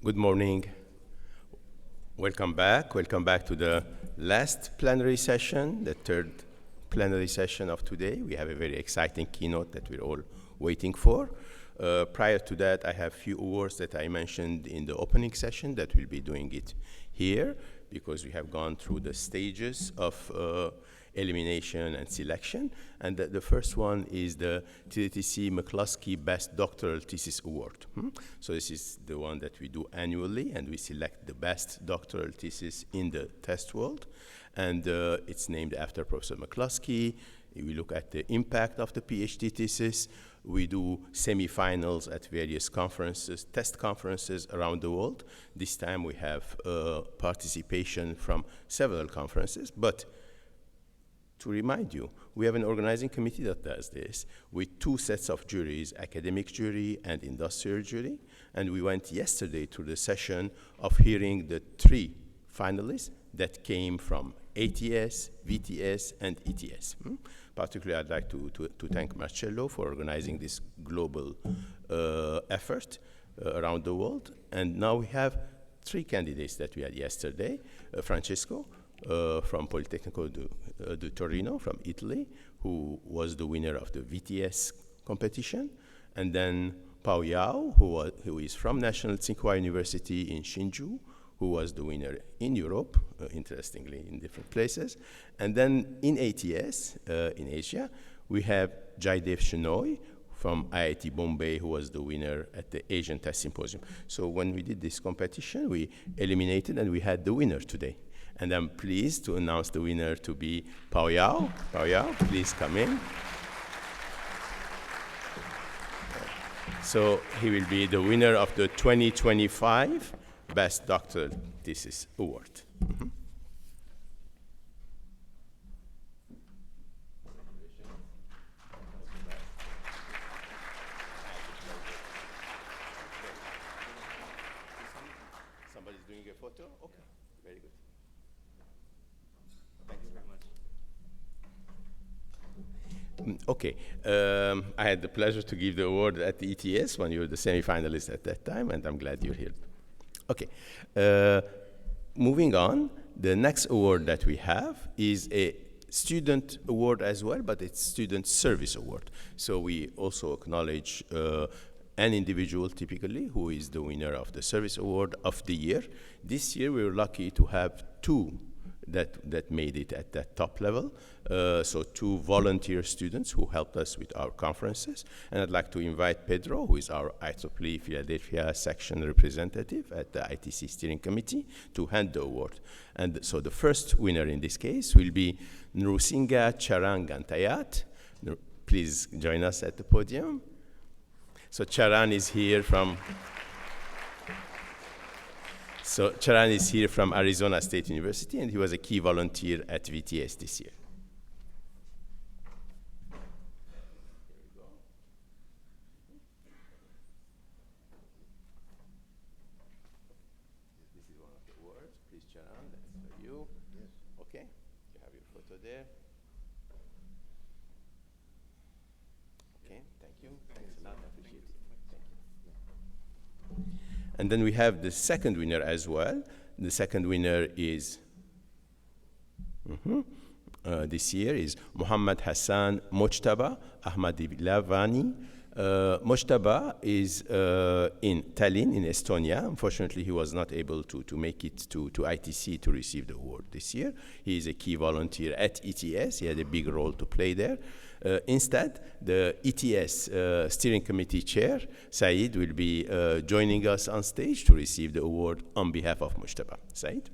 Good morning. Welcome back. Welcome back to the last plenary session, the third plenary session of today. We have a very exciting keynote that we're all waiting for. Prior to that, I have a few awards that I mentioned in the opening session that we'll be doing it here because we have gone through the stages of elimination and selection. And the first one is the TTTC McCluskey Best Doctoral Thesis Award. So this is the one that we do annually, and we select the best doctoral thesis in the test world. And it's named after Professor McCluskey. We look at the impact of the PhD thesis. We do semifinals at various conferences, test conferences around the world. This time we have participation from several conferences, but to remind you, we have an organizing committee that does this with two sets of juries, academic jury and industrial jury. And we went yesterday to the session of hearing the three finalists that came from ATS, VTS, and ETS. Particularly, I'd like to thank Marcello for organizing this global effort around the world. And now we have three candidates that we had yesterday. Francesco from Politecnico di Torino from Italy, who was the winner of the VTS competition. And then Pao Yao, who is from National Tsinghua University in Hsinchu, who was the winner in Europe, interestingly in different places. And then in ATS, in Asia, we have Jaidev Shenoy from IIT Bombay, who was the winner at the Asian Test Symposium. So when we did this competition, we eliminated and we had the winner today. And I'm pleased to announce the winner to be Pao Yao. Pao Yao, please come in. So he will be the winner of the 2025 Best Doctoral Thesis Award. Somebody's doing a photo? Okay, very good. Thank you very much. Okay, I had the pleasure to give the award at the ETS when you were the semi-finalist at that time, and I'm glad you're here. Okay, moving on, the next award that we have is a student award as well, but it's student service award. So we also acknowledge an individual typically who is the winner of the service award of the year. This year we were lucky to have two that made it at that top level. So two volunteer students who helped us with our conferences. And I'd like to invite Pedro, who is our IEEE Philadelphia section representative at the ITC steering committee, to hand the award. And so the first winner in this case will be Nrusinga Charangantayat. Please join us at the podium. So Charan is here from Arizona State University, and he was a key volunteer at VTS this year. Here we go. This is one of the awards. Please, Charan, that's for you. Yes. Okay, you have your photo there. Okay, thank you. Thanks a lot, I appreciate it. Thank you. And then we have the second winner as well. The second winner is, this year is Muhammad Hassan Mojtaba Ahmadilavani. Mojtaba is in Tallinn in Estonia. Unfortunately, he was not able to make it to ITC to receive the award this year. He is a key volunteer at ETS. He had a big role to play there. Instead, the ETS steering committee chair, Saeed, will be joining us on stage to receive the award on behalf of Mojtaba. Saeed?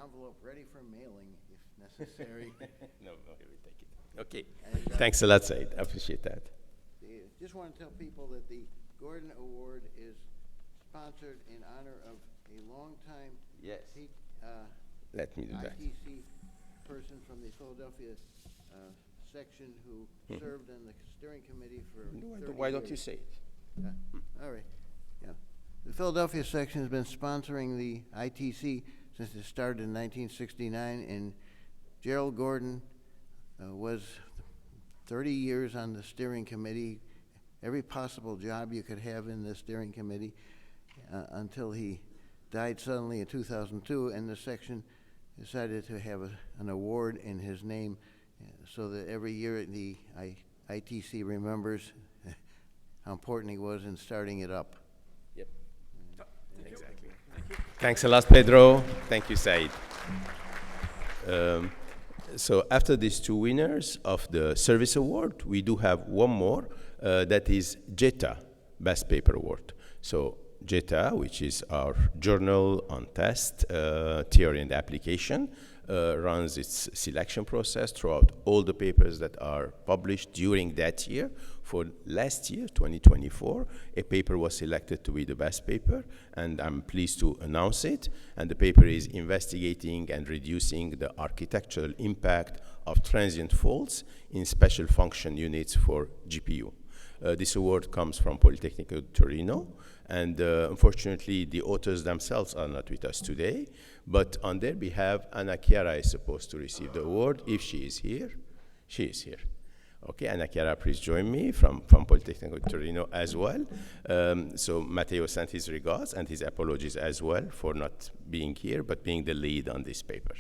Envelope ready for mailing if necessary. No, here we take it. Okay. Thanks a lot, Said. I appreciate that. Just want to tell people that the Gordon Award is sponsored in honor of a longtime Let me do that. ITC person from the Philadelphia section who served on the steering committee for 30 Why years. don't you say it? All right. Yeah. The Philadelphia section has been sponsoring the ITC since it started in 1969, and Gerald Gordon was 30 years on the steering committee, every possible job you could have in the steering committee, until he died suddenly in 2002, and the section decided to have an award in his name so that every year the ITC remembers how important he was in starting it up. Yep. Exactly. Thanks a lot, Pedro. Thank you, Said. So after these two winners of the Service Award, we do have one more, that is Jetta Best Paper Award. So Jetta, which is our journal on test, theory and application, runs its selection process throughout all the papers that are published during that year. For last year, 2024, a paper was selected to be the best paper, and I'm pleased to announce it. And the paper is investigating and reducing the architectural impact of transient faults in special function units for GPU. This award comes from Polytechnico Torino, and unfortunately, the authors themselves are not with us today, but on their behalf, Anna Chiara is supposed to receive the award. If she is here, she is here. Okay, Anna Chiara, please join me from Polytechnico Torino as well. So Matteo sent his regards and his apologies as well for not being here, but being the lead on this paper.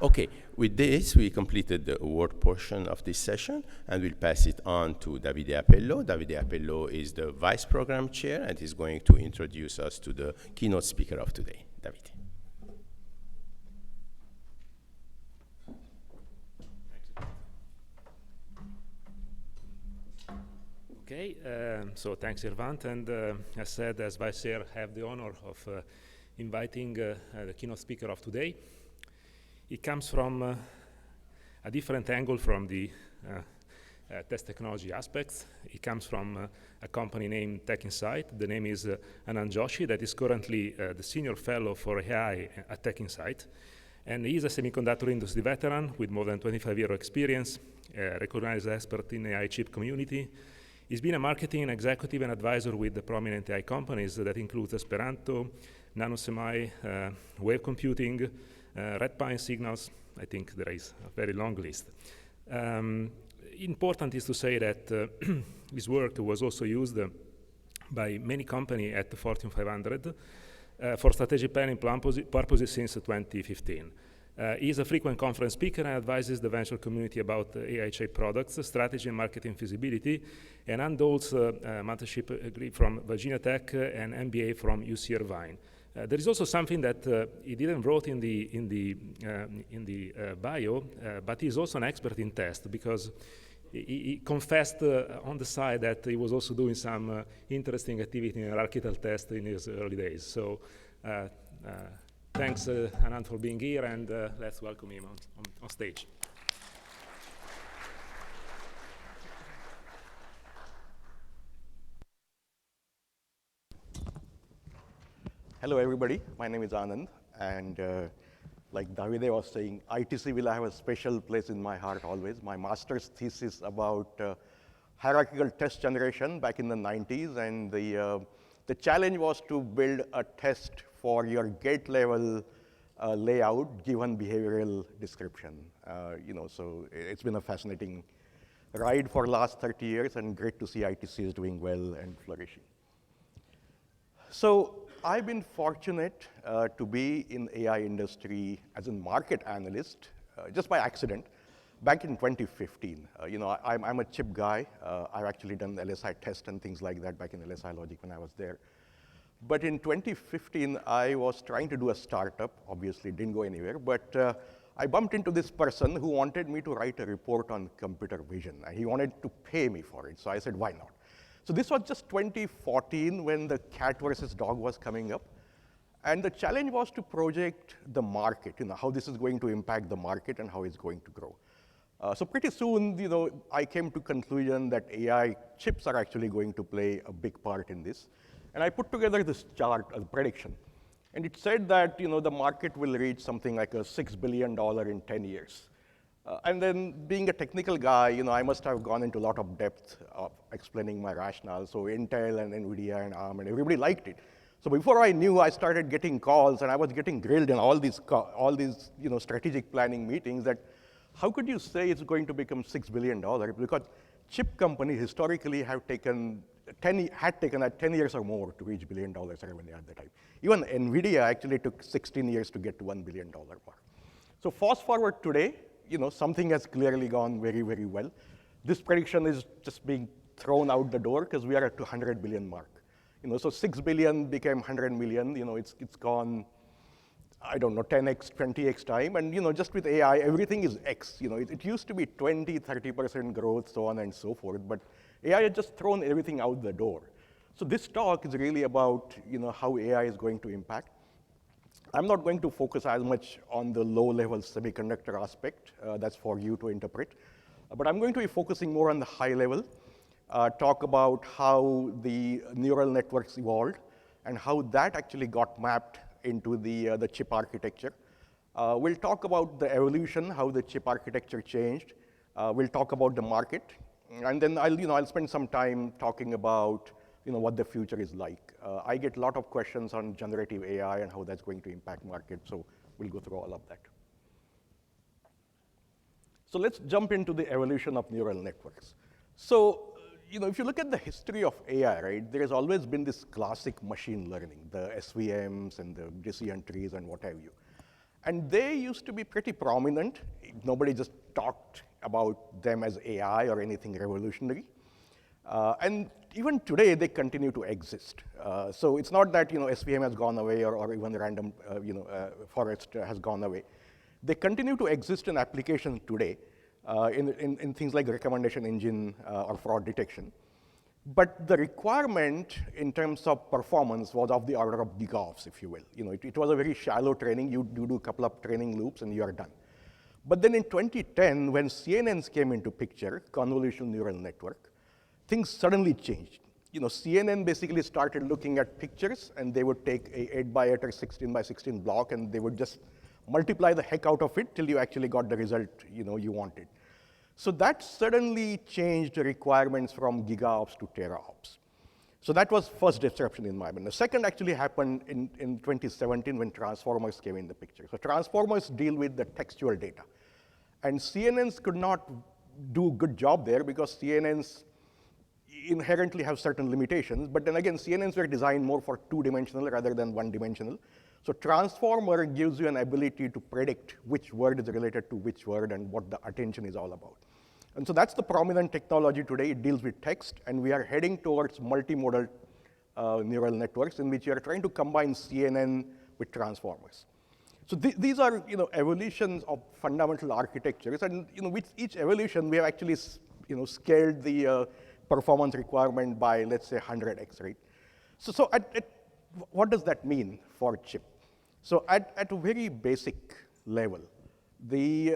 Okay, with this, we completed the award portion of this session, and we'll pass it on to Davide Appello. Davide Appello is the Vice Program Chair, and he's going to introduce us to the keynote speaker of today. Davide. Okay, so thanks, Irvant, and as said, as Vice Chair, I have the honor of inviting the keynote speaker of today. It comes from a different angle from the test technology aspects. It comes from a company named TechInsights. The name is Anand Joshi, that is currently the Senior Fellow for AI at TechInsights. And he is a semiconductor industry veteran with more than 25 years of experience, recognized expert in the AI chip community. He's been a marketing executive and advisor with the prominent AI companies that includes Esperanto, NanoSemi, Wave Computing, Red Pine Signals. I think there is a very long list. Important is to say that his work was also used by many companies at the Fortune 500 for strategic planning purposes since 2015. He is a frequent conference speaker and advises the venture community about AI chip products, strategy and marketing feasibility, and holds a mentorship degree from Virginia Tech and MBA from UC Irvine. There is also something that he didn't wrote in the bio, but he's also an expert in test because he confessed on the side that he was also doing some interesting activity in hierarchical test in his early days. So thanks, Anand, for being here, and let's welcome him on stage. Hello, everybody. My name is Anand, and like Davide was saying, ITC will have a special place in my heart always. My master's thesis about hierarchical test generation back in the 90s, and the challenge was to build a test for your gate level layout given behavioral description. So it's been a fascinating ride for the last 30 years, and great to see ITC is doing well and flourishing. So I've been fortunate to be in AI industry as a market analyst just by accident back in 2015. I'm a chip guy. I've actually done LSI test and things like that back in LSI Logic when I was there. But in 2015, I was trying to do a startup. Obviously, didn't go anywhere. But I bumped into this person who wanted me to write a report on computer vision. And he wanted to pay me for it. So I said, why not? So this was just 2014 when the cat versus dog was coming up. And the challenge was to project the market, how this is going to impact the market and how it's going to grow. So pretty soon, I came to conclusion that AI chips are actually going to play a big part in this. And I put together this chart, a prediction. And it said that the market will reach something like a $6 billion in 10 years. And then being a technical guy, I must have gone into a lot of depth of explaining my rationale. So Intel and NVIDIA and ARM and everybody liked it. So before I knew, I started getting calls and I was getting grilled in all these strategic planning meetings that how could you say it's going to become $6 billion? Because chip companies historically had taken 10 years or more to reach $1 billion revenue at the time. Even NVIDIA actually took 16 years to get to $1 billion mark. So fast forward today, something has clearly gone very, very well. This prediction is just being thrown out the door because we are at 200 billion mark. So 6 billion became 100 million. It's gone, I don't know, 10x, 20x time. And just with AI, everything is X. It used to be 20, 30% growth, so on and so forth. But AI has just thrown everything out the door. So this talk is really about how AI is going to impact. I'm not going to focus as much on the low-level semiconductor aspect. That's for you to interpret. But I'm going to be focusing more on the high level, talk about how the neural networks evolved and how that actually got mapped into the chip architecture. We'll talk about the evolution, how the chip architecture changed. We'll talk about the market. And then I'll spend some time talking about what the future is like. I get a lot of questions on generative AI and how that's going to impact market, so we'll go through all of that. So let's jump into the evolution of neural networks. So, if you look at the history of AI, right, there has always been this classic machine learning, the SVMs and the decision trees and what have you. And they used to be pretty prominent. Nobody just talked about them as AI or anything revolutionary. And even today, they continue to exist. So it's not that SVM has gone away or even random forest has gone away. They continue to exist in applications today in things like recommendation engine or fraud detection. But the requirement in terms of performance was of the order of gigaops, if you will. It was a very shallow training. You do a couple of training loops and you are done. But then in 2010, when CNNs came into picture, convolutional neural network, things suddenly changed. CNN basically started looking at pictures, and they would take a 8x8 or 16x16 block, and they would just multiply the heck out of it till you actually got the result you wanted. So that suddenly changed the requirements from gigaops to teraops. So that was first disruption in my mind. The second actually happened in 2017 when transformers came in the picture. So transformers deal with the textual data. And CNNs could not do a good job there because CNNs inherently have certain limitations. But then again, CNNs were designed more for two-dimensional rather than one-dimensional. So transformer gives you an ability to predict which word is related to which word and what the attention is all about. And so that's the prominent technology today. It deals with text, and we are heading towards multimodal neural networks in which you are trying to combine CNN with transformers. So these are evolutions of fundamental architectures, and with each evolution we have actually scaled the performance requirement by, let's say, 100x, right? So what does that mean for chip? So at a very basic level, the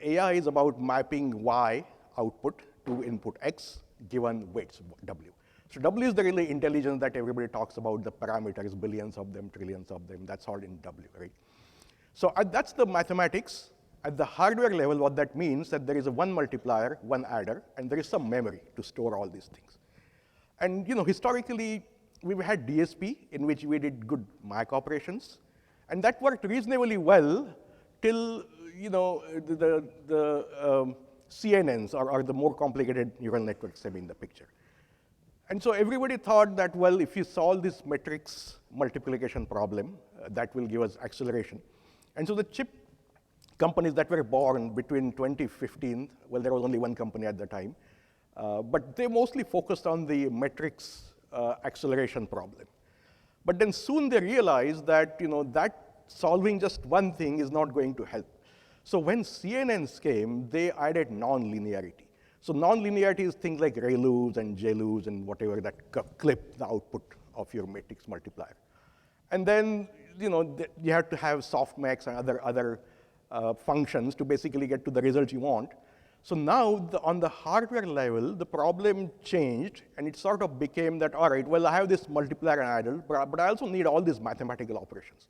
AI is about mapping Y output to input X given weights W. So W is the really intelligence that everybody talks about, the parameters, billions of them, trillions of them, that's all in W, right? So that's the mathematics. At the hardware level, what that means that there is a one multiplier, one adder, and there is some memory to store all these things. And historically, we've had DSP in which we did good MAC operations, and that worked reasonably well till the CNNs or the more complicated neural networks came in the picture. And so everybody thought that, well, if you solve this matrix multiplication problem, that will give us acceleration. And so the chip companies that were born between 2015, well, there was only one company at the time, but they mostly focused on the matrix acceleration problem. But then soon they realized that, that solving just one thing is not going to help. So when CNNs came, they added non-linearity. So non-linearity is things like ReLUs and JLUs and whatever that clip the output of your matrix multiplier. And then, you have to have softmax and other functions to basically get to the result you want. So now, on the hardware level, the problem changed, and it sort of became that, all right, well, I have this multiplier and idle, but I also need all these mathematical operations.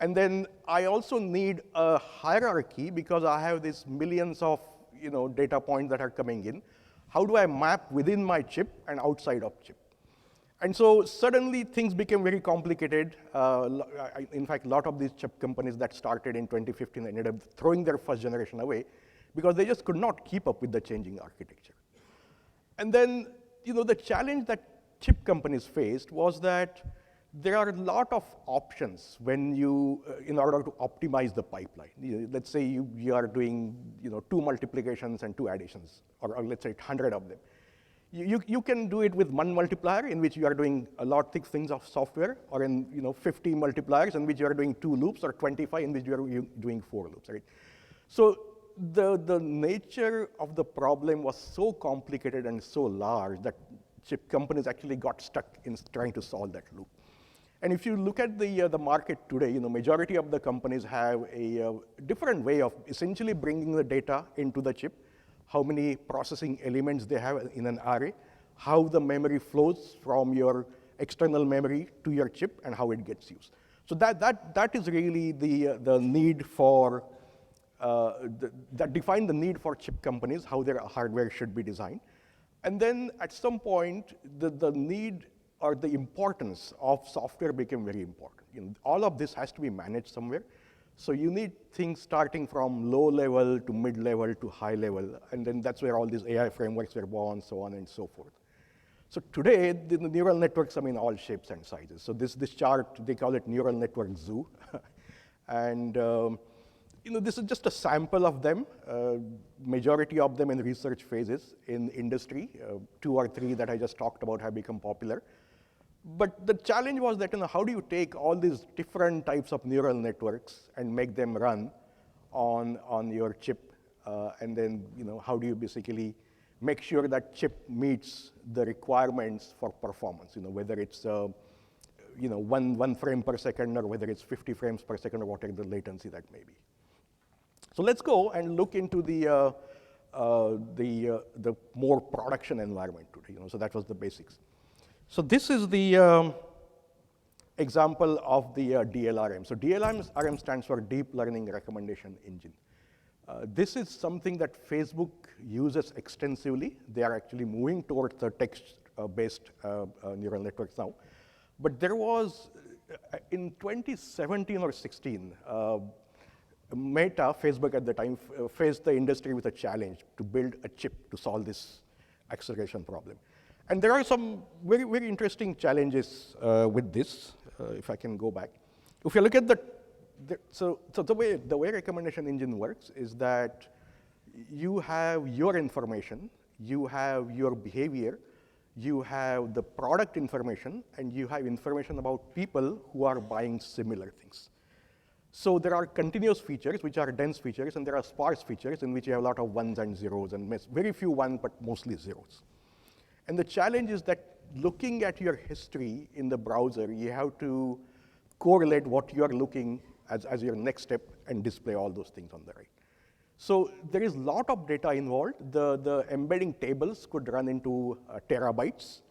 And then I also need a hierarchy because I have these millions of data points that are coming in. How do I map within my chip and outside of chip? And so suddenly things became very complicated. In fact, a lot of these chip companies that started in 2015 ended up throwing their first generation away because they just could not keep up with the changing architecture. And then the challenge that chip companies faced was that there are a lot of options when you, in order to optimize the pipeline. Let's say you are doing 2 multiplications and 2 additions, or let's say 100 of them. You can do it with 1 multiplier in which you are doing a lot of things of software, or in 50 multipliers in which you are doing 2 loops, or 25 in which you are doing 4 loops, right? So the nature of the problem was so complicated and so large that chip companies actually got stuck in trying to solve that loop. And if you look at the market today, majority of the companies have a different way of essentially bringing the data into the chip, how many processing elements they have in an array, how the memory flows from your external memory to your chip, and how it gets used. So that is really the need for, that defined the need for chip companies, how their hardware should be designed. And then at some point, the need or the importance of software became very important. All of this has to be managed somewhere. So you need things starting from low level to mid level to high level, and then that's where all these AI frameworks were born, so on and so forth. So today, the neural networks come in all shapes and sizes. So this chart, they call it neural network zoo. And this is just a sample of them, majority of them in research phases. In industry, 2 or 3 that I just talked about have become popular. But the challenge was that, how do you take all these different types of neural networks and make them run on your chip? And then, how do you basically make sure that chip meets the requirements for performance? Whether it's 1 frame per second, or whether it's 50 frames per second, or whatever the latency that may be. So let's go and look into the more production environment today. So that was the basics. So this is the example of the DLRM. So DLRM stands for Deep Learning Recommendation Engine. This is something that Facebook uses extensively. They are actually moving towards the text-based neural networks now. But there was, in 2017 or 16, Meta, Facebook at the time, faced the industry with a challenge to build a chip to solve this acceleration problem. And there are some very, very interesting challenges with this, if I can go back. If you look at the way recommendation engine works is that you have your information, you have your behavior, you have the product information, and you have information about people who are buying similar things. So there are continuous features, which are dense features, and there are sparse features in which you have a lot of ones and zeros, and very few ones, but mostly zeros. And the challenge is that looking at your history in the browser, you have to correlate what you are looking as your next step and display all those things on the right. So there is a lot of data involved. The embedding tables could run into terabytes.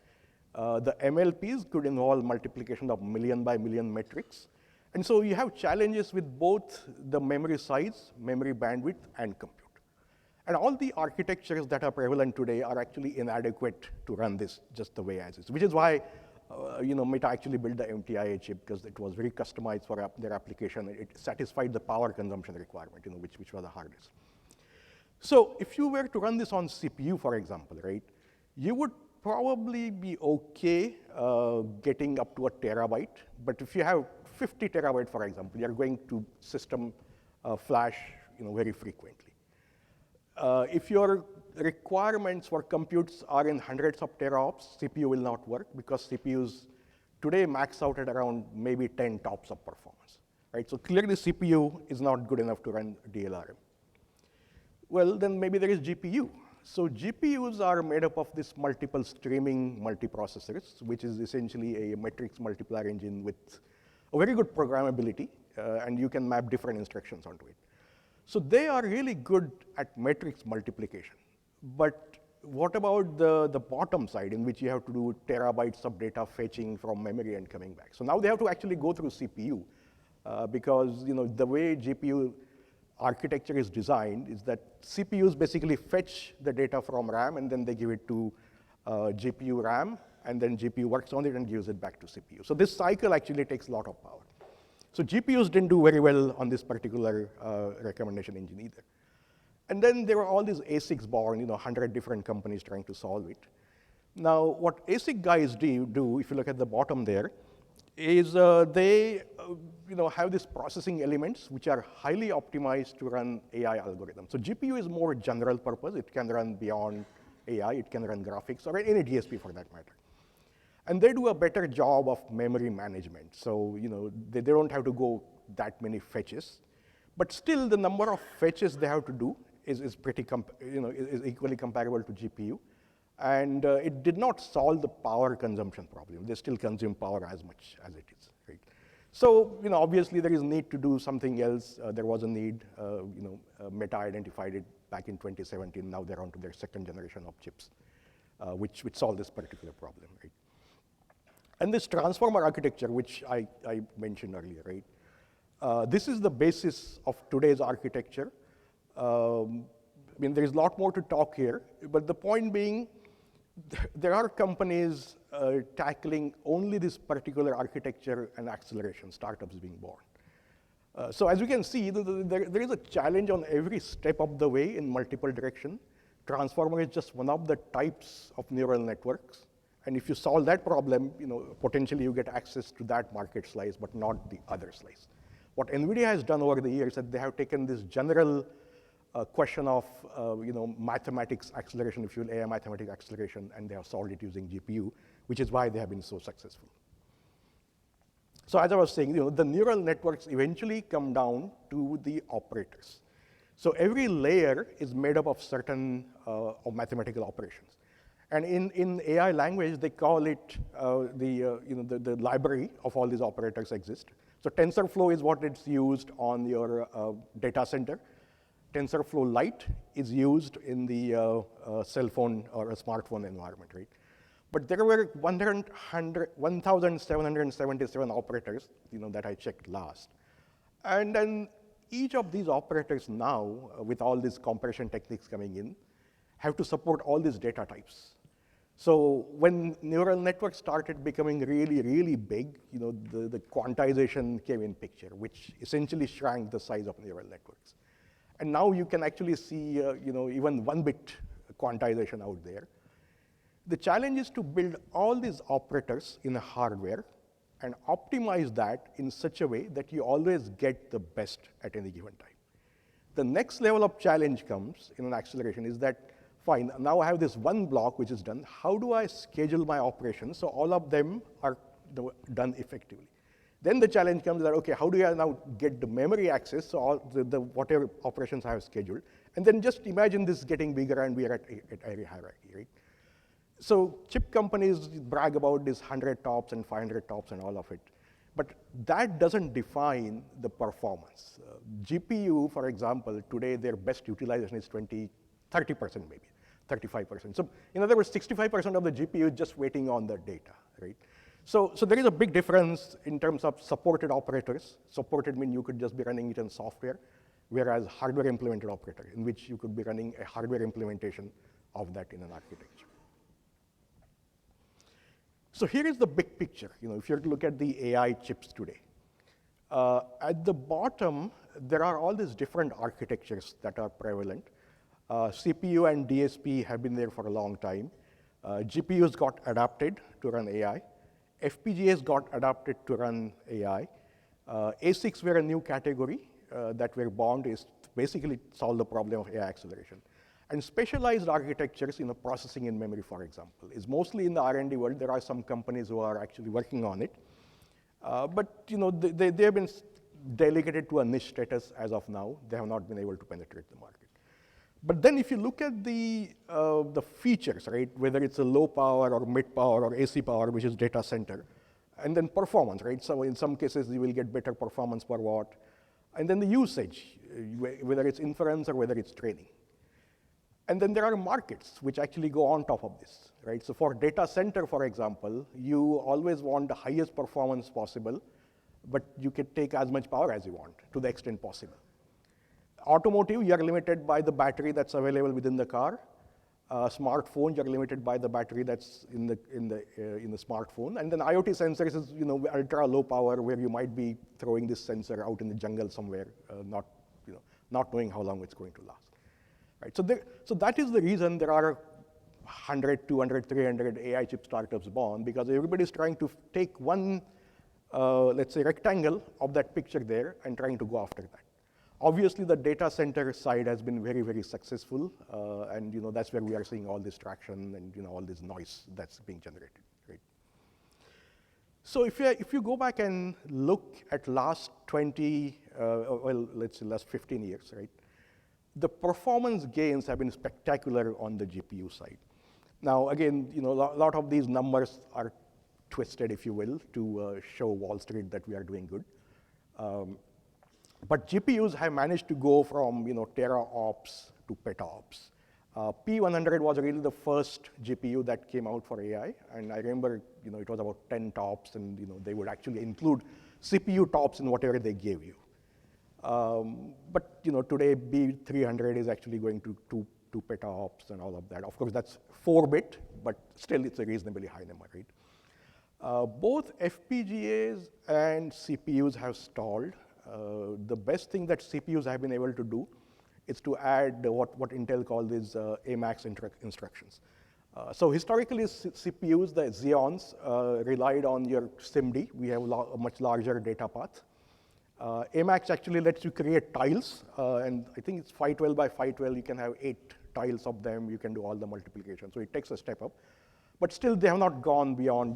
The MLPs could involve multiplication of million by million metrics. And so you have challenges with both the memory size, memory bandwidth, and compute. And all the architectures that are prevalent today are actually inadequate to run this just the way as is, which is why Meta actually built the MTIA chip, because it was very customized for their application. It satisfied the power consumption requirement, which was the hardest. So if you were to run this on CPU, for example, right, you would probably be okay getting up to a terabyte. But if you have 50 terabyte, for example, you're going to system flash very frequently. If your requirements for computes are in hundreds of teraops, CPU will not work, because CPUs today max out at around maybe 10 TOPS of performance, right? So clearly CPU is not good enough to run DLRM. Well, then maybe there is GPU. So GPUs are made up of this multiple streaming multiprocessors, which is essentially a matrix multiplier engine with a very good programmability, and you can map different instructions onto it. So they are really good at matrix multiplication. But what about the bottom side, in which you have to do terabytes of data fetching from memory and coming back? So now they have to actually go through CPU, because the way GPU architecture is designed is that CPUs basically fetch the data from RAM, and then they give it to GPU RAM, and then GPU works on it and gives it back to CPU. So this cycle actually takes a lot of power. So GPUs didn't do very well on this particular recommendation engine either. And then there were all these ASICs born, 100 different companies trying to solve it. Now, what ASIC guys do, if you look at the bottom there, is they have these processing elements which are highly optimized to run AI algorithms. So GPU is more general purpose. It can run beyond AI. It can run graphics, or any DSP for that matter. And they do a better job of memory management. So they don't have to go that many fetches. But still, the number of fetches they have to do is pretty is equally comparable to GPU. And it did not solve the power consumption problem. They still consume power as much as it is, right? So, obviously there is need to do something else. There was a need, Meta identified it back in 2017. Now they're on to their second generation of chips, which solve this particular problem, right? And this transformer architecture, which I mentioned earlier, right? This is the basis of today's architecture. There is a lot more to talk here, but the point being, there are companies tackling only this particular architecture and acceleration, startups being born. So as you can see, there is a challenge on every step of the way in multiple directions. Transformer is just one of the types of neural networks. And if you solve that problem, potentially you get access to that market slice, but not the other slice. What NVIDIA has done over the years is that they have taken this general question of mathematics acceleration, if you will, AI mathematics acceleration, and they have solved it using GPU, which is why they have been so successful. So as I was saying, the neural networks eventually come down to the operators. So every layer is made up of certain of mathematical operations. And in AI language, they call it the library of all these operators exist. So TensorFlow is what it's used on your data center. TensorFlow Lite is used in the cell phone or a smartphone environment, right? But there were 1,777 operators, that I checked last. And then each of these operators now, with all these compression techniques coming in, have to support all these data types. So when neural networks started becoming really, really big, the quantization came in picture, which essentially shrank the size of neural networks. And now you can actually see, even 1-bit quantization out there. The challenge is to build all these operators in hardware and optimize that in such a way that you always get the best at any given time. The next level of challenge comes in an acceleration is that, fine, now I have this one block which is done. How do I schedule my operations so all of them are done effectively? Then the challenge comes that, okay, how do I now get the memory access, so all the whatever operations I have scheduled? And then just imagine this getting bigger, and we are at a hierarchy, right? So chip companies brag about this 100 TOPS and 500 TOPS and all of it. But that doesn't define the performance. GPU, for example, today their best utilization is 30% maybe, 35%. So in other words, 65% of the GPU is just waiting on the data, right? So there is a big difference in terms of supported operators. Supported means you could just be running it in software, whereas hardware implemented operator, in which you could be running a hardware implementation of that in an architecture. So here is the big picture. If you look at the AI chips today, at the bottom, there are all these different architectures that are prevalent. CPU and DSP have been there for a long time. GPUs got adapted to run AI. FPGAs got adapted to run AI. ASICs were a new category that were born to basically solve the problem of AI acceleration. And specialized architectures, processing in memory, for example, is mostly in the R&D world. There are some companies who are actually working on it. But they have been delegated to a niche status as of now. They have not been able to penetrate the market. But then if you look at the features, right, whether it's a low power or mid power or AC power, which is data center, and then performance, right? So in some cases, you will get better performance per watt. And then the usage, whether it's inference or whether it's training. And then there are markets which actually go on top of this, right? So for data center, for example, you always want the highest performance possible, but you can take as much power as you want to the extent possible. Automotive, you are limited by the battery that's available within the car. Smartphone, you're limited by the battery that's in the smartphone. And then IoT sensors is ultra low power, where you might be throwing this sensor out in the jungle somewhere, not knowing how long it's going to last. Right? So that is the reason there are 100, 200, 300 AI chip startups born, because everybody's trying to take one, let's say, rectangle of that picture there and trying to go after that. Obviously, the data center side has been very, very successful, and that's where we are seeing all this traction and all this noise that's being generated. Right? So if you go back and look at last 20, well, let's say last 15 years, right? The performance gains have been spectacular on the GPU side. Now, again, a lot of these numbers are twisted, if you will, to show Wall Street that we are doing good. But GPUs have managed to go from teraops to petaops. P100 was really the first GPU that came out for AI, and I remember it was about 10 tops, and they would actually include CPU tops in whatever they gave you. But today B300 is actually going to 2 petaops and all of that. Of course, that's 4-bit, but still it's a reasonably high number, right? Both FPGAs and CPUs have stalled. The best thing that CPUs have been able to do is to add what Intel calls these AMAX instructions. So historically, CPUs, the Xeons, relied on your SIMD. We have a much larger data path. AMAX actually lets you create tiles, and I think it's 512 by 512. You can have 8 tiles of them. You can do all the multiplication. So it takes a step up. But still, they have not gone beyond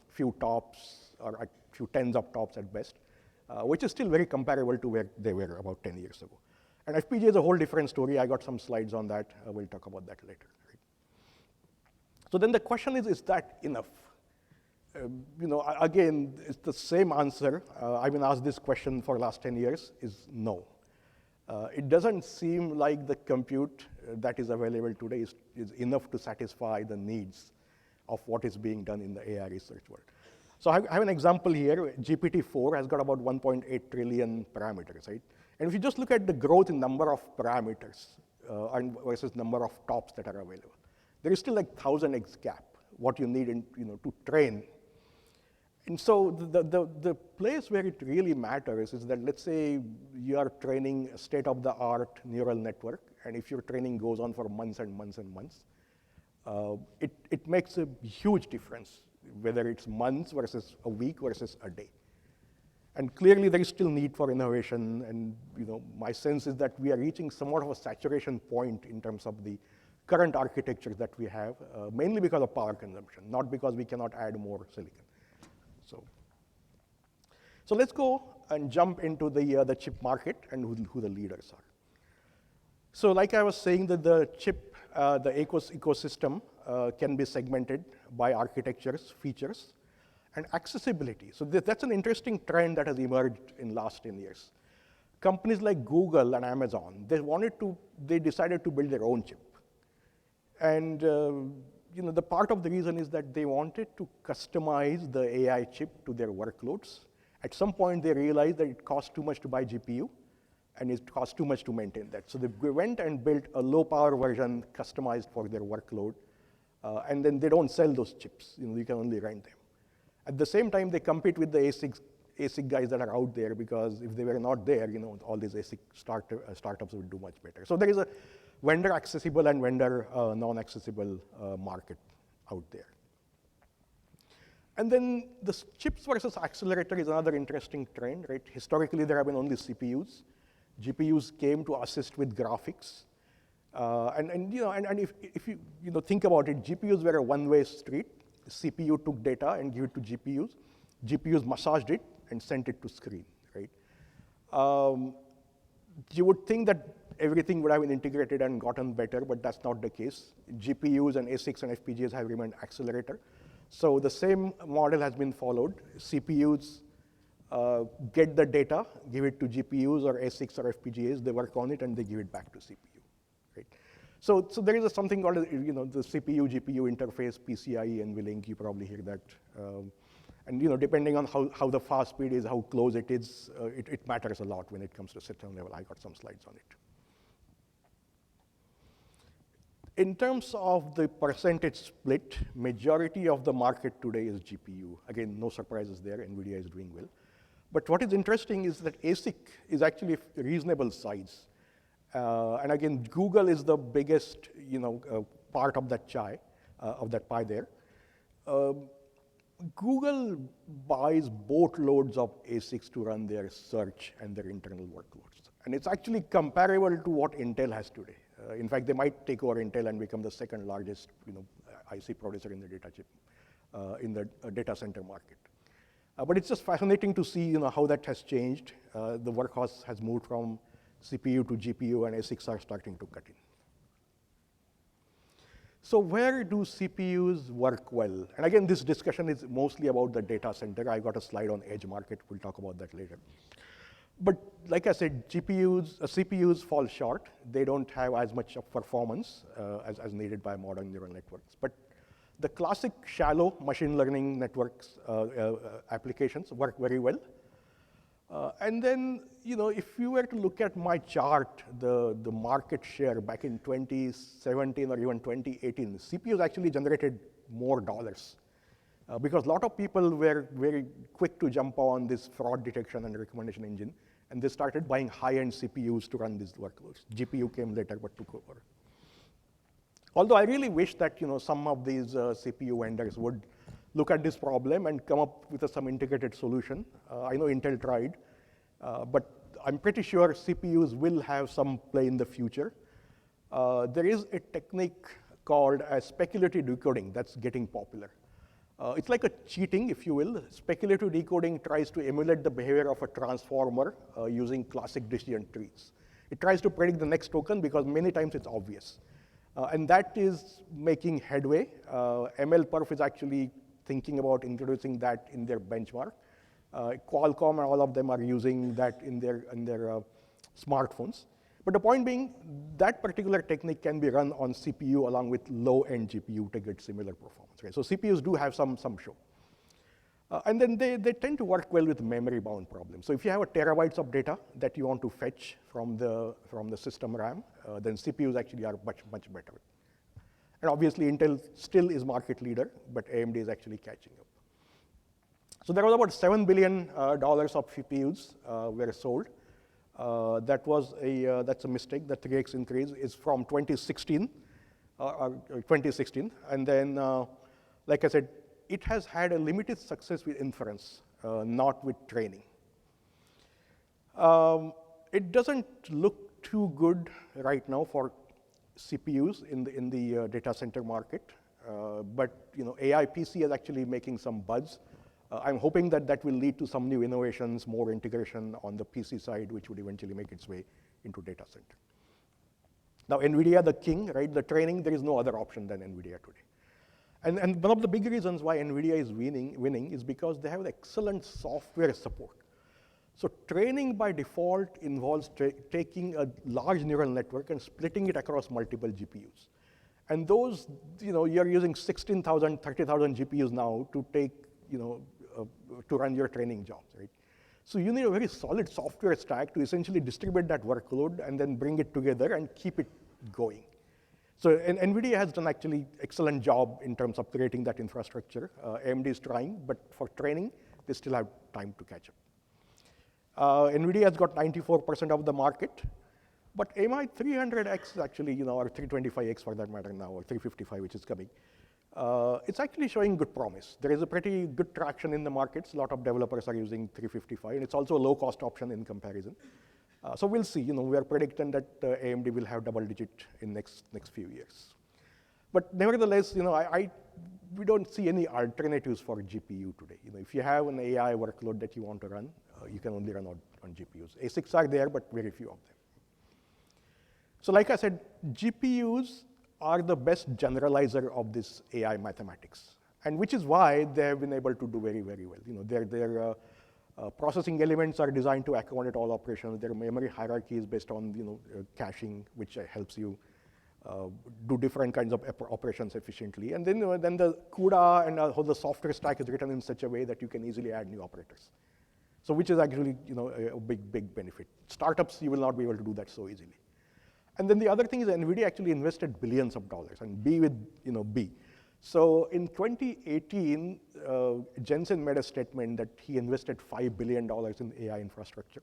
few tops or a few tens of tops at best. Which is still very comparable to where they were about 10 years ago. And FPGA is a whole different story. I got some slides on that. We'll talk about that later. Right? So then the question is that enough? Again, it's the same answer. I've been asked this question for the last 10 years, is no. It doesn't seem like the compute that is available today is enough to satisfy the needs of what is being done in the AI research world. So I have an example here. GPT-4 has got about 1.8 trillion parameters, right? And if you just look at the growth in number of parameters versus number of tops that are available, there is still like 1000x gap, what you need to train. And so the place where it really matters is that, let's say you are training a state-of-the-art neural network, and if your training goes on for months and months and months, it makes a huge difference, whether it's months versus a week versus a day. And clearly there is still need for innovation, and my sense is that we are reaching somewhat of a saturation point in terms of the current architectures that we have, mainly because of power consumption, not because we cannot add more silicon. So let's go and jump into the chip market and who the leaders are. So like I was saying, that the chip, the ecosystem can be segmented by architectures, features, and accessibility. So that's an interesting trend that has emerged in last 10 years. Companies like Google and Amazon, they decided to build their own chip. And the part of the reason is that they wanted to customize the AI chip to their workloads. At some point, they realized that it cost too much to buy GPU, and it cost too much to maintain that. So they went and built a low-power version customized for their workload, and then they don't sell those chips. You can only rent them. At the same time, they compete with the ASIC guys that are out there, because if they were not there, all these ASIC startups would do much better. So there is a vendor accessible and vendor non-accessible market out there. And then the chips versus accelerator is another interesting trend, right? Historically, there have been only CPUs. GPUs came to assist with graphics. And if you think about it, GPUs were a one-way street. The CPU took data and gave it to GPUs. GPUs massaged it and sent it to screen, right? You would think that everything would have been integrated and gotten better, but that's not the case. GPUs and ASICs and FPGAs have remained accelerator. So the same model has been followed. CPUs get the data, give it to GPUs or ASICs or FPGAs, they work on it, and they give it back to CPU, right? So there is something called, the CPU-GPU interface, PCIe and NVLink, you probably hear that. And depending on how the fast speed is, how close it is, it matters a lot when it comes to system level. I got some slides on it. In terms of the percentage split, majority of the market today is GPU. Again, no surprises there, NVIDIA is doing well. But what is interesting is that ASIC is actually a reasonable size. And again, Google is the biggest part of that pie there. Google buys boatloads of ASICs to run their search and their internal workloads. And it's actually comparable to what Intel has today. In fact, they might take over Intel and become the second largest IC producer in the data chip, in the data center market. But it's just fascinating to see how that has changed. The workhorse has moved from CPU to GPU, and ASICs are starting to cut in. So where do CPUs work well? And again, this discussion is mostly about the data center. I got a slide on edge market. We'll talk about that later. But like I said, CPUs fall short. They don't have as much of performance as needed by modern neural networks. But the classic shallow machine learning networks applications work very well. And then, if you were to look at my chart, the market share back in 2017 or even 2018, CPUs actually generated more dollars. Because a lot of people were very quick to jump on this fraud detection and recommendation engine, and they started buying high-end CPUs to run these workloads. GPU came later, but took over. Although I really wish that some of these CPU vendors would look at this problem and come up with some integrated solution. I know Intel tried, but I'm pretty sure CPUs will have some play in the future. There is a technique called speculative decoding that's getting popular. It's like a cheating, if you will. Speculative decoding tries to emulate the behavior of a transformer using classic decision trees. It tries to predict the next token because many times it's obvious. And that is making headway. MLPerf is actually thinking about introducing that in their benchmark. Qualcomm and all of them are using that in their smartphones. But the point being, that particular technique can be run on CPU along with low-end GPU to get similar performance. Right? So CPUs do have some show. And then they tend to work well with memory-bound problems. So if you have terabytes of data that you want to fetch from the system RAM, then CPUs actually are much, much better. And obviously, Intel still is market leader, but AMD is actually catching up. So there was about $7 billion of CPUs were sold. That's a mistake. The 3x increase is from 2016, and then, like I said, it has had a limited success with inference, not with training. It doesn't look too good right now for CPUs in the data center market, but AI PC is actually making some buzz. I'm hoping that will lead to some new innovations, more integration on the PC side, which would eventually make its way into data center. Now, NVIDIA, the king, right? The training, there is no other option than NVIDIA today. And one of the big reasons why NVIDIA is winning is because they have excellent software support. So training by default involves taking a large neural network and splitting it across multiple GPUs. And those, you're using 16,000, 30,000 GPUs now to take, to run your training jobs, right? So you need a very solid software stack to essentially distribute that workload and then bring it together and keep it going. So NVIDIA has done actually excellent job in terms of creating that infrastructure. AMD is trying, but for training, they still have time to catch up. NVIDIA has got 94% of the market, but MI300X actually, or 325X for that matter now, or 355, which is coming, it's actually showing good promise. There is a pretty good traction in the markets. A lot of developers are using 355, and it's also a low-cost option in comparison. So we'll see. We are predicting that AMD will have double-digit in next few years. But nevertheless, we don't see any alternatives for GPU today. If you have an AI workload that you want to run, you can only run on GPUs. ASICs are there, but very few of them. So like I said, GPUs are the best generalizer of this AI mathematics, and which is why they have been able to do very, very well. Processing elements are designed to accommodate all operations. Their memory hierarchy is based on caching, which helps you do different kinds of operations efficiently. And then, then the CUDA and how the software stack is written in such a way that you can easily add new operators. So which is actually a big benefit. Startups, you will not be able to do that so easily. And then the other thing is NVIDIA actually invested billions of dollars, and B with B. So in 2018, Jensen made a statement that he invested $5 billion in AI infrastructure.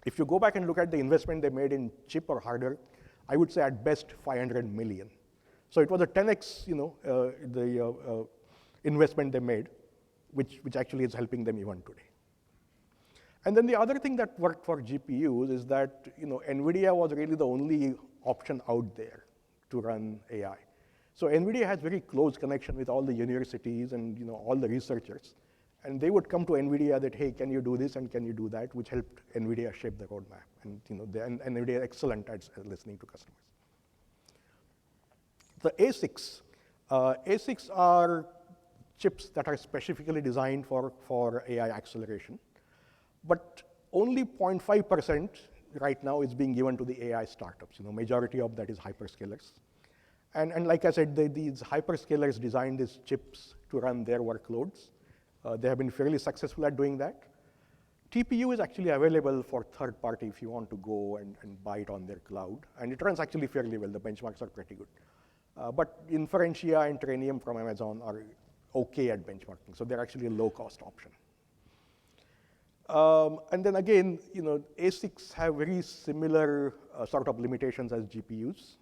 If you go back and look at the investment they made in chip or hardware, I would say at best 500 million. So it was a 10x, the investment they made, which actually is helping them even today. And then the other thing that worked for GPUs is that NVIDIA was really the only option out there to run AI. So NVIDIA has very close connection with all the universities and all the researchers. And they would come to NVIDIA that, hey, can you do this and can you do that, which helped NVIDIA shape the roadmap. And NVIDIA is excellent at listening to customers. The ASICs. ASICs are chips that are specifically designed for AI acceleration. But only 0.5% right now is being given to the AI startups. Majority of that is hyperscalers. And like I said, these hyperscalers designed these chips to run their workloads. They have been fairly successful at doing that. TPU is actually available for third party if you want to go and buy it on their cloud. And it runs actually fairly well. The benchmarks are pretty good. But Inferentia and Trainium from Amazon are okay at benchmarking. So they're actually a low-cost option. And then again, ASICs have very similar sort of limitations as GPUs.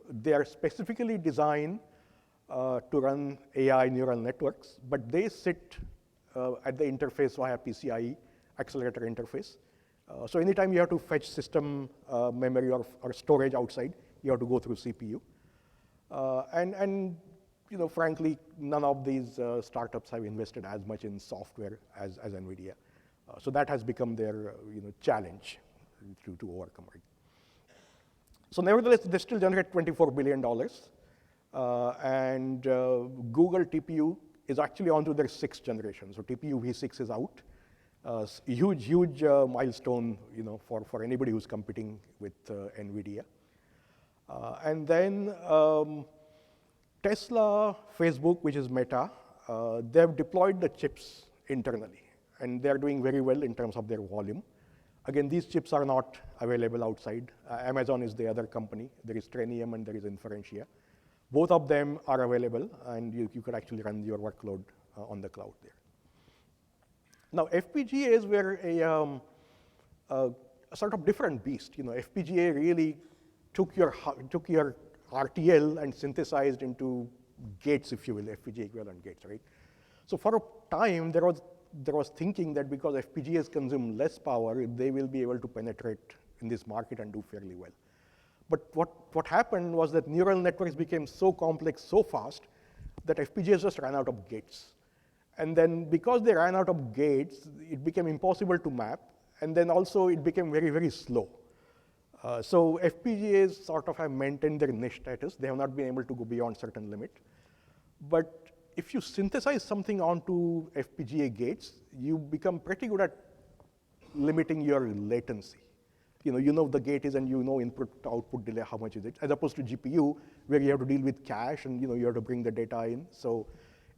They are specifically designed to run AI neural networks, but they sit at the interface via PCIe accelerator interface. So anytime you have to fetch system memory or storage outside, you have to go through CPU. And frankly, none of these startups have invested as much in software as NVIDIA. So that has become their challenge to overcome. Right? So nevertheless, they still generate $24 billion. And Google TPU is actually onto their 6th generation. So TPU v6 is out. Huge milestone for anybody who's competing with NVIDIA. And then Tesla, Facebook, which is Meta, they've deployed the chips internally. And they're doing very well in terms of their volume. Again, these chips are not available outside. Amazon is the other company. There is Trainium and there is Inferentia. Both of them are available, and you could actually run your workload on the cloud there. Now, FPGAs were a sort of different beast. FPGA really took your RTL and synthesized into gates, if you will, FPGA equivalent gates, right? So for a time, there was thinking that because FPGAs consume less power, they will be able to penetrate in this market and do fairly well. But what happened was that neural networks became so complex so fast that FPGAs just ran out of gates. And then because they ran out of gates, it became impossible to map. And then also it became very, very slow. So FPGAs sort of have maintained their niche status. They have not been able to go beyond certain limit. But if you synthesize something onto FPGA gates, you become pretty good at limiting your latency. You know the gate is, and you know input to output delay, how much is it, as opposed to GPU, where you have to deal with cache and you have to bring the data in. So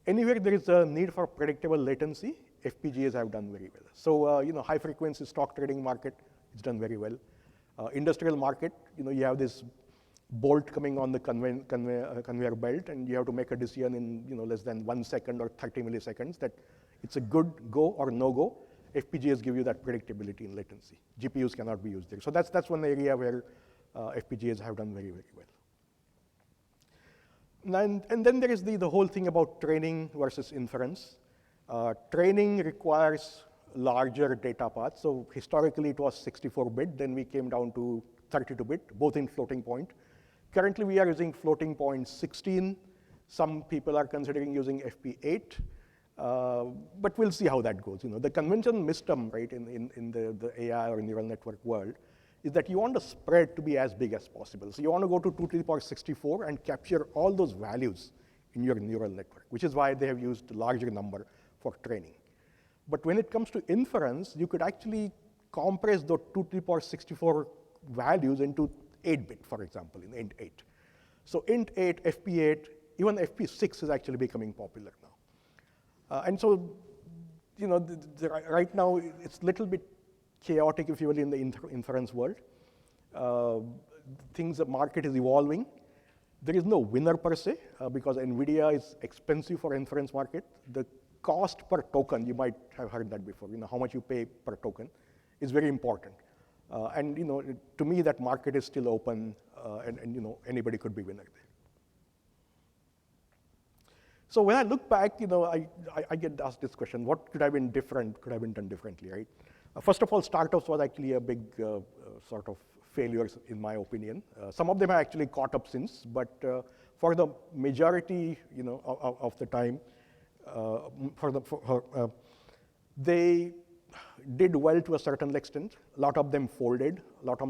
anywhere there is a need for predictable latency, FPGAs have done very well. So high frequency stock trading market, it's done very well. Industrial market, you have this bolt coming on the conveyor belt, and you have to make a decision in less than 1 second or 30 milliseconds that it's a good go or no go. FPGAs give you that predictability in latency. GPUs cannot be used there. So that's one area where FPGAs have done very, very well. And then there is the whole thing about training versus inference. Training requires larger data paths. So historically it was 64-bit, then we came down to 32-bit, both in floating point. Currently we are using floating point 16. Some people are considering using FP8. But we'll see how that goes. The conventional wisdom, right, in the AI or neural network world is that you want the spread to be as big as possible. So you want to go to 2 to the power 64 and capture all those values in your neural network, which is why they have used a larger number for training. But when it comes to inference, you could actually compress the 2 to the power 64 values into 8-bit, for example, in int 8. So int 8, FP8, even FP6 is actually becoming popular now. And so, right now, it's a little bit chaotic, if you will, in the inference world. The market is evolving. There is no winner per se, because NVIDIA is expensive for inference market. The cost per token, you might have heard that before, how much you pay per token is very important. And to me, that market is still open, and anybody could be winner there. So when I look back, I get asked this question: what could have been different? Could have been done differently, right? First of all, startups was actually a big sort of failures, in my opinion. Some of them have actually caught up since, but for the majority, of the time, they did well to a certain extent. A lot of them folded. A lot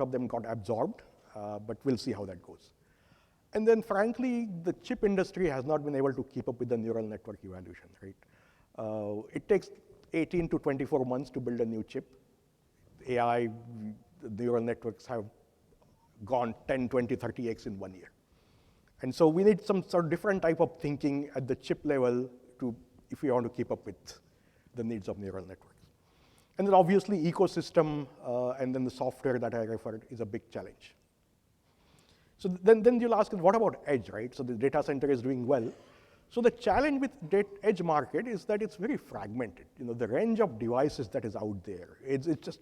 of them got absorbed. But we'll see how that goes. And then, frankly, the chip industry has not been able to keep up with the neural network evolution, right? It takes 18 to 24 months to build a new chip. AI, the neural networks have gone 10, 20, 30x in 1 year. And so we need some sort of different type of thinking at the chip level if we want to keep up with the needs of neural networks. And then obviously ecosystem and then the software that I referred is a big challenge. So then you'll ask, what about edge, right? So the data center is doing well. So the challenge with edge market is that it's very fragmented. The range of devices that is out there, it's just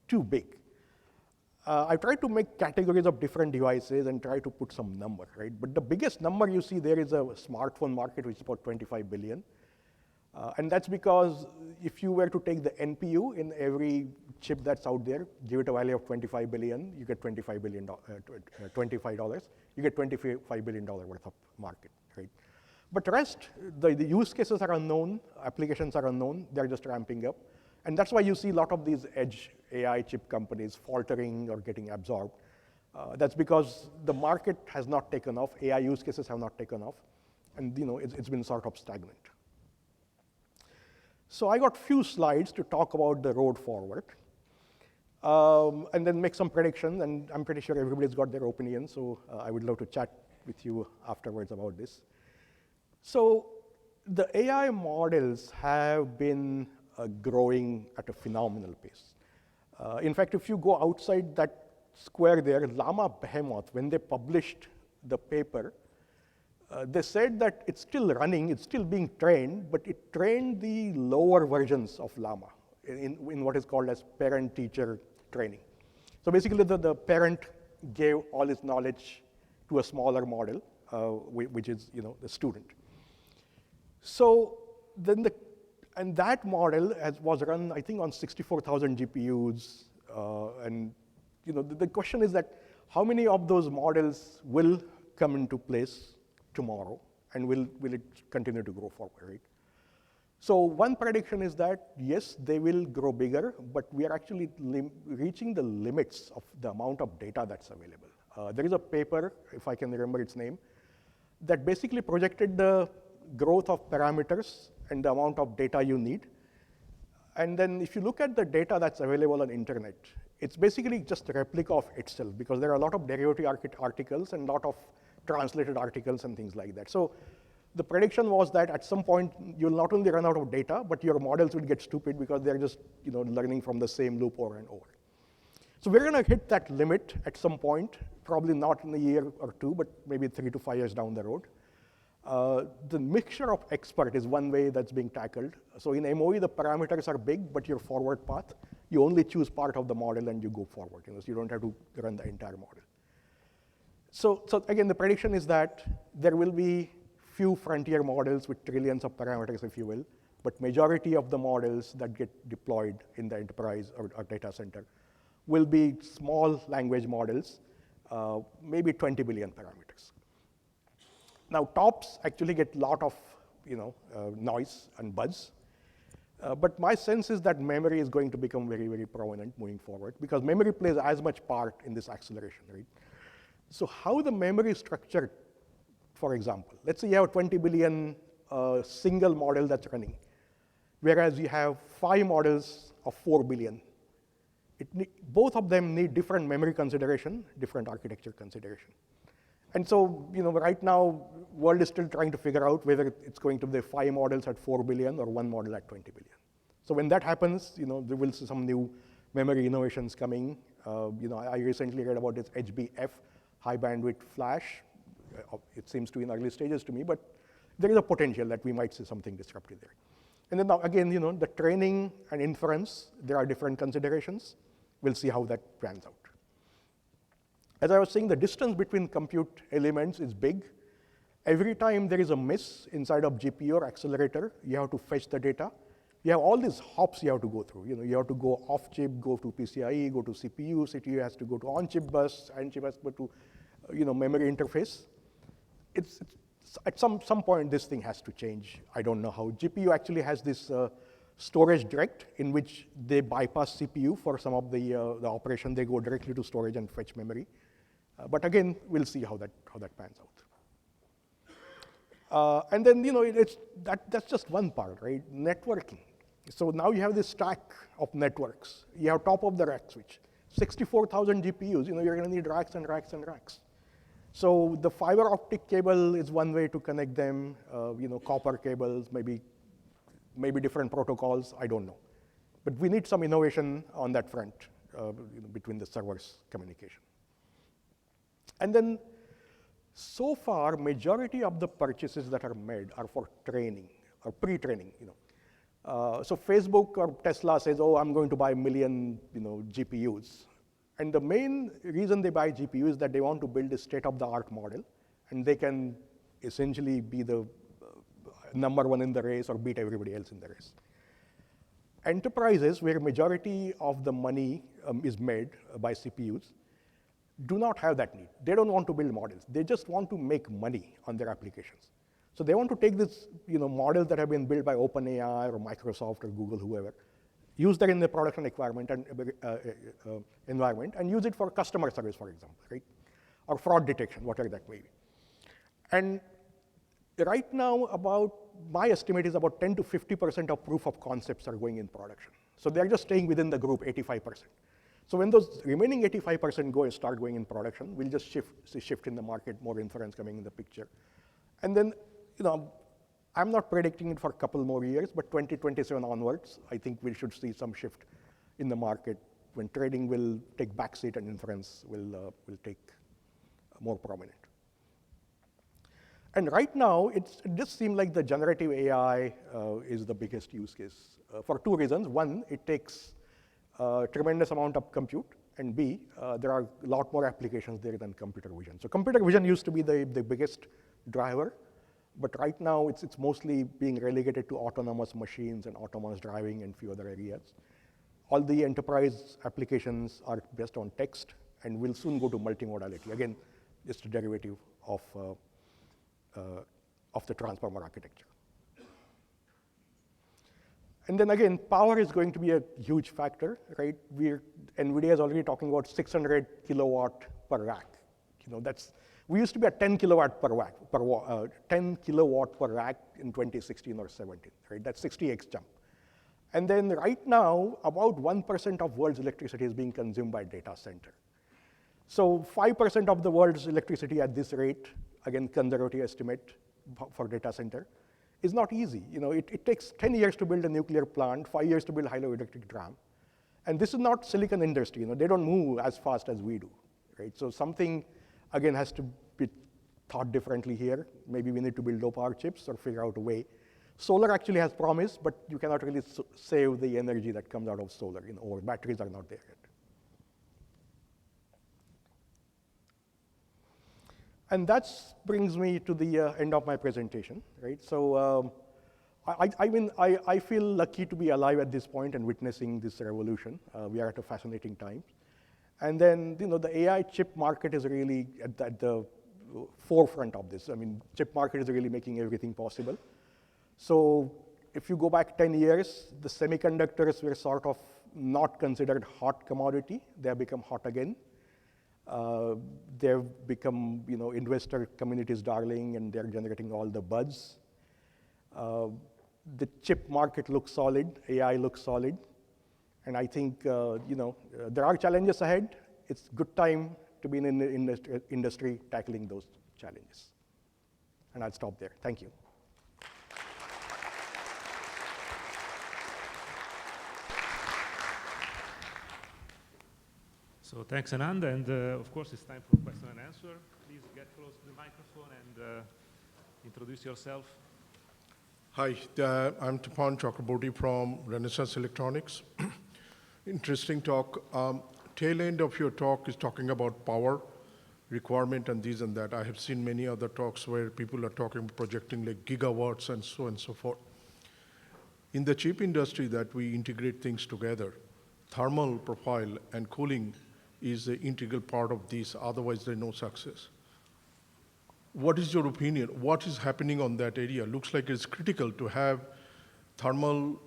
too big. I tried to make categories of different devices and try to put some number, right? But the biggest number you see there is a smartphone market, which is about 25 billion. And that's because if you were to take the NPU in every chip that's out there, give it a value of 25 billion, you get $25 billion, you get $25 billion worth of market, right? But the rest, the use cases are unknown, applications are unknown, they're just ramping up. And that's why you see a lot of these edge AI chip companies faltering or getting absorbed. That's because the market has not taken off, AI use cases have not taken off, and it's been sort of stagnant. So I got few slides to talk about the road forward, and then make some predictions, and I'm pretty sure everybody's got their opinion, so I would love to chat with you afterwards about this. So the AI models have been growing at a phenomenal pace. In fact, if you go outside that square there, Llama Behemoth, when they published the paper, they said that it's still running, it's still being trained, but it trained the lower versions of Llama in what is called as parent-teacher training. So basically, the parent gave all his knowledge to a smaller model, which is the student. So then that model was run, I think, on 64,000 GPUs, and the question is that how many of those models will come into place tomorrow, and will it continue to grow forward, right? So one prediction is that, yes, they will grow bigger, but we are actually reaching the limits of the amount of data that's available. There is a paper, if I can remember its name, that basically projected the growth of parameters and the amount of data you need. And then if you look at the data that's available on internet, it's basically just a replica of itself, because there are a lot of derivative articles and a lot of translated articles and things like that. So the prediction was that at some point, you'll not only run out of data, but your models will get stupid because they're just learning from the same loop over and over. So we're going to hit that limit at some point, probably not in a year or two, but maybe 3 to 5 years down the road. The mixture of expert is one way that's being tackled. So in MOE, the parameters are big, but your forward path, you only choose part of the model and you go forward. So you don't have to run the entire model. So again, the prediction is that there will be few frontier models with trillions of parameters, if you will, but majority of the models that get deployed in the enterprise or data center will be small language models, maybe 20 billion parameters. Now, TOPS actually get a lot of noise and buzz, but my sense is that memory is going to become very, very prominent moving forward, because memory plays as much part in this acceleration, right? So how the memory is structured, for example, let's say you have a 20 billion single model that's running. whereas you have 5 models of 4 billion. Both of them need different memory consideration, different architecture consideration. And so, right now, world is still trying to figure out whether it's going to be 5 models at 4 billion or 1 model at 20 billion. So when that happens, there will be some new memory innovations coming. I recently read about this HBF, high bandwidth flash. It seems to be in early stages to me, but there is a potential that we might see something disruptive there. And then now again, the training and inference, there are different considerations. We'll see how that pans out. As I was saying, the distance between compute elements is big. Every time there is a miss inside of GPU or accelerator, you have to fetch the data. You have all these hops you have to go through. You have to go off chip, go to PCIe, go to CPU. CPU has to go to on chip bus, and chip has to go to memory interface. It's at some point this thing has to change. I don't know how. GPU actually has this storage direct in which they bypass CPU for some of the operation. They go directly to storage and fetch memory. But again, we'll see how that pans out. And then that's just one part, right? Networking. So now you have this stack of networks. You have top of the rack switch, 64,000 GPUs. You're going to need racks and racks and racks. So the fiber optic cable is one way to connect them. Copper cables, maybe different protocols. I don't know, but we need some innovation on that front between the servers communication. And then, so far, majority of the purchases that are made are for training or pre-training. So Facebook or Tesla says, "Oh, I'm going to buy 1 million, GPUs," and the main reason they buy GPUs is that they want to build a state-of-the-art model, and they can essentially be the #1 in the race or beat everybody else in the race. Enterprises, where majority of the money is made by CPUs, do not have that need. They don't want to build models. They just want to make money on their applications. So they want to take this, models that have been built by OpenAI or Microsoft or Google, whoever, use that in the production environment and use it for customer service, for example, right? Or fraud detection, whatever that may be. And right now, my estimate is about 10 to 50% of proof of concepts are going in production. So they're just staying within the group, 85%. So when those remaining 85% start going in production, we'll just shift in the market, more inference coming in the picture. And then, I'm not predicting it for a couple more years, but 2027 onwards, I think we should see some shift in the market when trading will take backseat and inference will take more prominent. And right now, it just seems like the generative AI is the biggest use case for 2 reasons. One, it takes a tremendous amount of compute, and B, there are a lot more applications there than computer vision. So computer vision used to be the biggest driver, but right now it's mostly being relegated to autonomous machines and autonomous driving and few other areas. All the enterprise applications are based on text and will soon go to multimodality. Again, just a derivative of the transformer architecture. And then again, power is going to be a huge factor, right? NVIDIA is already talking about 600 kilowatt per rack. We used to be at 10 kilowatt per rack, 10 kilowatt per rack in 2016 or 17, right? That's 60x jump. And then right now, about 1% of world's electricity is being consumed by data center. So 5% of the world's electricity at this rate, again, conservative estimate for data center, is not easy. It takes 10 years to build a nuclear plant, 5 years to build hydroelectric dam. And this is not silicon industry. They don't move as fast as we do, right? So something, again, has to be thought differently here. Maybe we need to build low-power chips or figure out a way. Solar actually has promise, but you cannot really save the energy that comes out of solar, or batteries are not there yet. And that brings me to the end of my presentation, right? So I feel lucky to be alive at this point and witnessing this revolution. We are at a fascinating time. And then, the AI chip market is really at the forefront of this. Chip market is really making everything possible. So if you go back 10 years, the semiconductors were sort of not considered hot commodity. They have become hot again. They've become, investor community's darling, and they're generating all the buzz. the chip market looks solid, AI looks solid, and I think there are challenges ahead. It's a good time to be in the industry tackling those challenges. And I'll stop there. Thank you. So thanks, Anand, and of course it's time for question and answer. Please get close to the microphone and introduce yourself. Hi, I'm Tapan Chakraborty from Renaissance Electronics. Interesting talk. Tail end of your talk is talking about power requirement and this and that. I have seen many other talks where people are talking, projecting like gigawatts and so forth. In the chip industry that we integrate things together, thermal profile and cooling is an integral part of this, otherwise there's no success. What is your opinion? What is happening on that area? Looks like it's critical to have thermal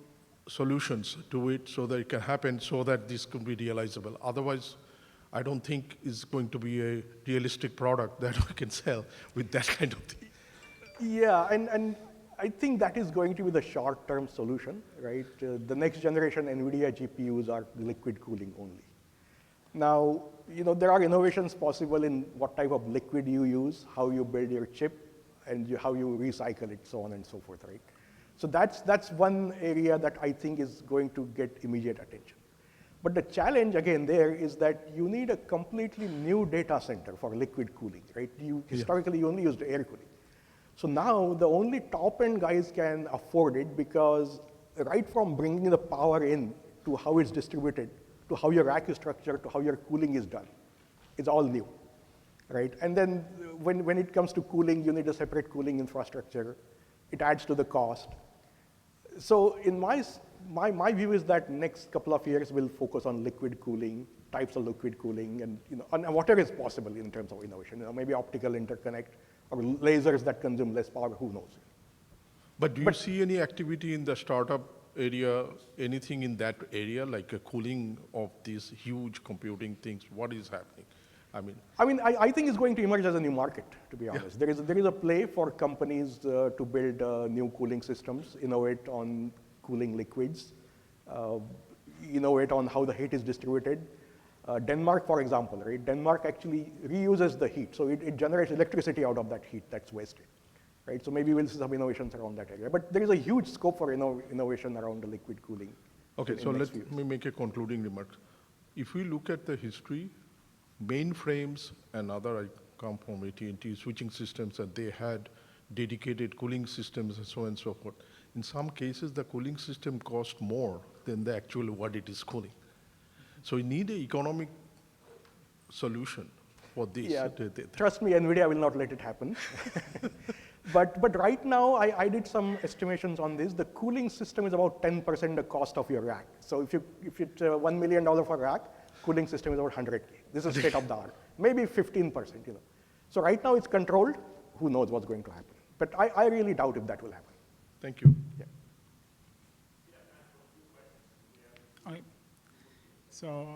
solutions to it so that it can happen so that this can be realizable. Otherwise, I don't think it's going to be a realistic product that we can sell with that kind of thing. Yeah, and I think that is going to be the short-term solution, right? The next generation NVIDIA GPUs are liquid cooling only. Now, there are innovations possible in what type of liquid you use, how you build your chip, and how you recycle it, so on and so forth, right? So that's one area that I think is going to get immediate attention. But the challenge, again, there is that you need a completely new data center for liquid cooling, right? Historically, you only used air cooling. So now, the only top-end guys can afford it because right from bringing the power in to how it's distributed, to how your rack is structured, to how your cooling is done, it's all new, right? And then when it comes to cooling, you need a separate cooling infrastructure. It adds to the cost. So in my view is that next couple of years we'll focus on liquid cooling, types of liquid cooling, and and whatever is possible in terms of innovation. Maybe optical interconnect or lasers that consume less power. Who knows? But do you see any activity in the startup area, anything in that area, like a cooling of these huge computing things? What is happening? I think it's going to emerge as a new market, to be honest. Yeah. There is a play for companies to build new cooling systems, innovate on cooling liquids, innovate on how the heat is distributed. Denmark, for example, right? Denmark actually reuses the heat, so it generates electricity out of that heat that's wasted, right? So maybe we'll see some innovations around that area. But there is a huge scope for innovation around the liquid cooling. Okay, so let me make a concluding remark. If we look at the history, mainframes and other, I come from AT&T switching systems, and they had dedicated cooling systems and so on and so forth. In some cases, the cooling system cost more than the actual what it is cooling. So we need an economic solution for this. Yeah, trust me, NVIDIA will not let it happen. But right now, I did some estimations on this. The cooling system is about 10% the cost of your rack. So if it's $1 million for rack, cooling system is about 100K. This is state of the art. Maybe 15%, So right now it's controlled. Who knows what's going to happen? But I really doubt if that will happen. Thank you. Yeah. Okay. So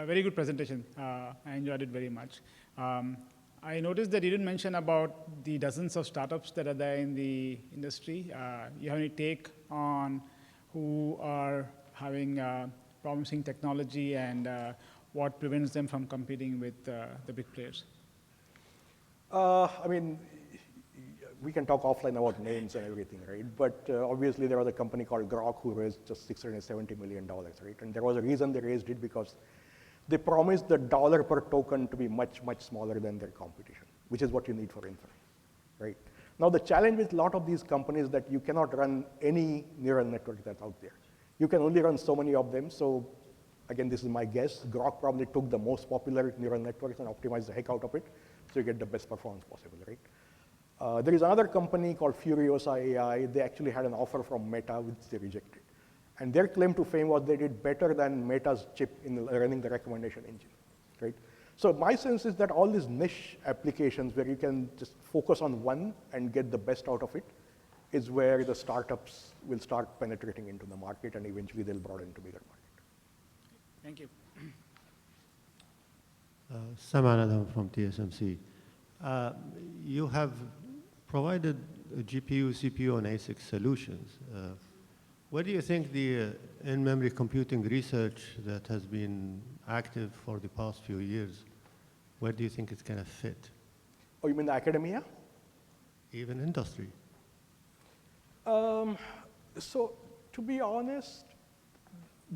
very good presentation. I enjoyed it very much. I noticed that you didn't mention about the dozens of startups that are there in the industry. You have any take on who are having promising technology and what prevents them from competing with the big players? We can talk offline about names and everything, right? But obviously there was a company called Grok who raised just $670 million, right? And there was a reason they raised it because they promised the dollar per token to be much, much smaller than their competition, which is what you need for inference, right? Now the challenge with a lot of these companies is that you cannot run any neural network that's out there. You can only run so many of them. So again, this is my guess. Grok probably took the most popular neural networks and optimized the heck out of it, so you get the best performance possible, right? There is another company called Furiosa AI. They actually had an offer from Meta, which they rejected. And their claim to fame was they did better than Meta's chip in running the recommendation engine, right? So my sense is that all these niche applications where you can just focus on one and get the best out of it is where the startups will start penetrating into the market, and eventually they'll broaden into bigger market. Thank you. Sam Anand from TSMC. You have provided GPU, CPU, and ASIC solutions. Where do you think the in-memory computing research that has been active for the past few years, where do you think it's going to fit? Oh, you mean the academia? Even industry. So to be honest,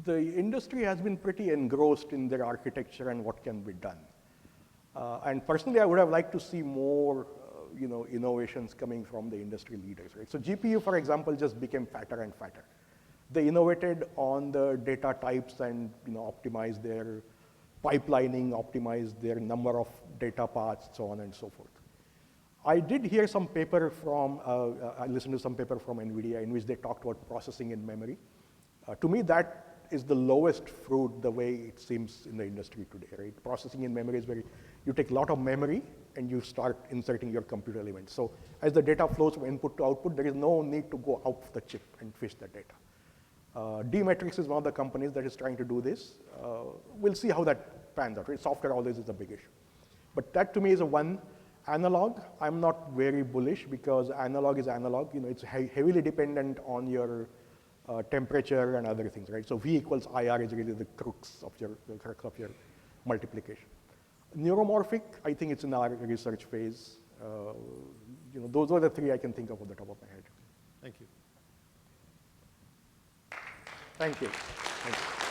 the industry has been pretty engrossed in their architecture and what can be done. And personally, I would have liked to see more innovations coming from the industry leaders. Right? So GPU, for example, just became fatter and fatter. They innovated on the data types and optimized their pipelining, optimized their number of data paths, so on and so forth. I did hear some paper from, I listened to some paper from NVIDIA in which they talked about processing in memory. To me, that is the lowest fruit the way it seems in the industry today, right? Processing in memory is where you take a lot of memory and you start inserting your computer elements. So as the data flows from input to output, there is no need to go out of the chip and fetch the data. D-Matrix is one of the companies that is trying to do this. We'll see how that pans out, right? Software always is a big issue. But that to me is a one. Analog, I'm not very bullish because analog is analog. It's heavily dependent on your temperature and other things, right? So V equals IR is really the crux of your multiplication. Neuromorphic, I think it's in our research phase. Those are the three I can think of on the top of my head. Thank you. Thank you. Thank you.